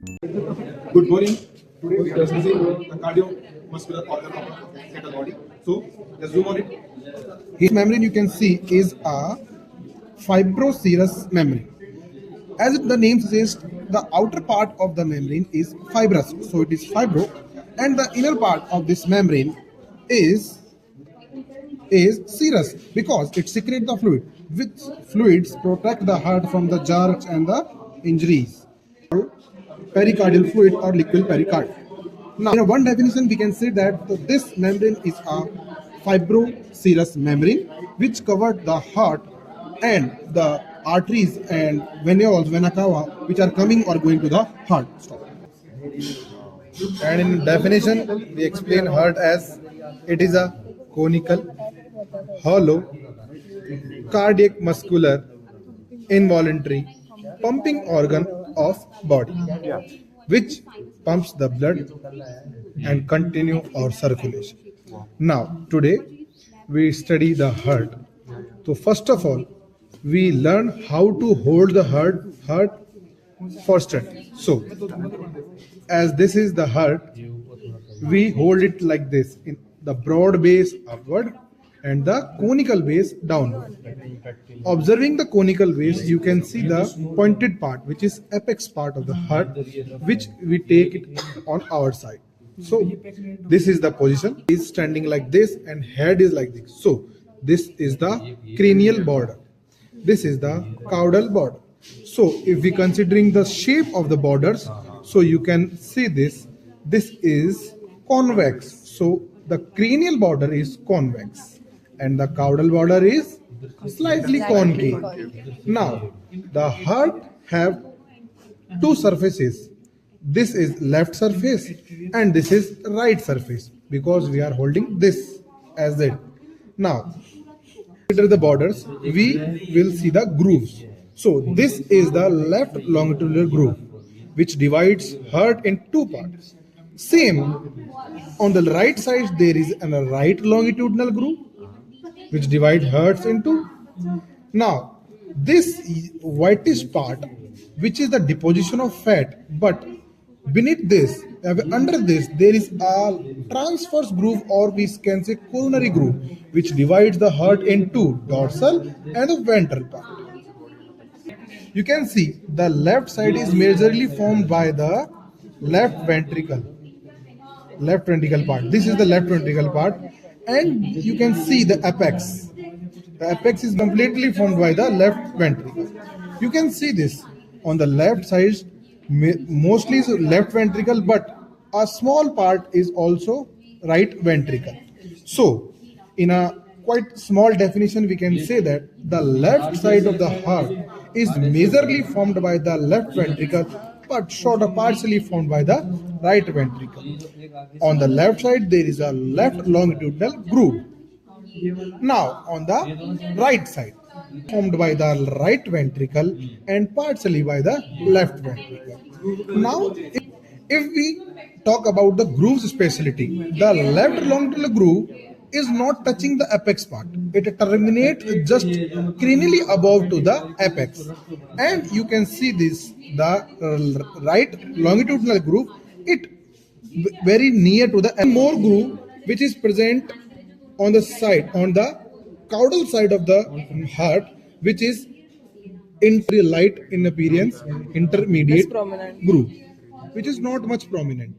Good morning. Today we are discussing the cardiovascular organ of the fetal body. So let's zoom on it. This membrane you can see is a fibroserous membrane. As the name suggests, the outer part of the membrane is fibrous, so it is fibro, and the inner part of this membrane is serous because it secretes the fluid, which fluids protect the heart from the jerks and the injuries. Pericardial fluid or liquid pericard. Now, in one definition, we can say that this membrane is a fibroserous membrane which covered the heart and the arteries and venules, vena cava, which are coming or going to the heart. Stop. And in definition, we explain heart as it is a conical, hollow, cardiac, muscular, involuntary pumping organ of body, which pumps the blood and continue our circulation. Now, today we study the heart. So first of all, we learn how to hold the heart for study. So, as this is the heart, we hold it like this, in the broad base upward and the conical base downward. Observing the conical base, you can see the pointed part, which is apex part of the heart, which we take it on our side. So this is the position. Is standing like this and head is like this. So this is the cranial border. This is the caudal border. So if we considering the shape of the borders, so you can see this. This is convex. So the cranial border is convex and the caudal border is slightly concave. Now the heart have two surfaces. This is left surface and this is right surface because we are holding this as it. Now consider the borders, we will see the grooves. So this is the left longitudinal groove which divides heart in two parts. Same on the right side there is a right longitudinal groove which divides hearts into. Now this whitish part which is the deposition of fat, but beneath this, under this, there is a transverse groove or we can say coronary groove which divides the heart into dorsal and the ventral part. You can see the left side is majorly formed by the left ventricle part. This is the left ventricle part and you can see the apex. The apex is completely formed by the left ventricle. You can see this on the left side mostly is left ventricle, but a small part is also right ventricle. So in a quite small definition we can say that the left side of the heart is majorly formed by the left ventricle but sort of partially formed by the right ventricle. On the left side there is a left longitudinal groove. Now on the right side formed by the right ventricle and partially by the left ventricle. Now if we talk about the grooves speciality, the left longitudinal groove is not touching the apex part. It terminates just cranially above to the apex. And you can see this, the right longitudinal groove, it very near to the more groove which is present on the side, on the caudal side of the heart, which is light in appearance, intermediate groove, which is not much prominent.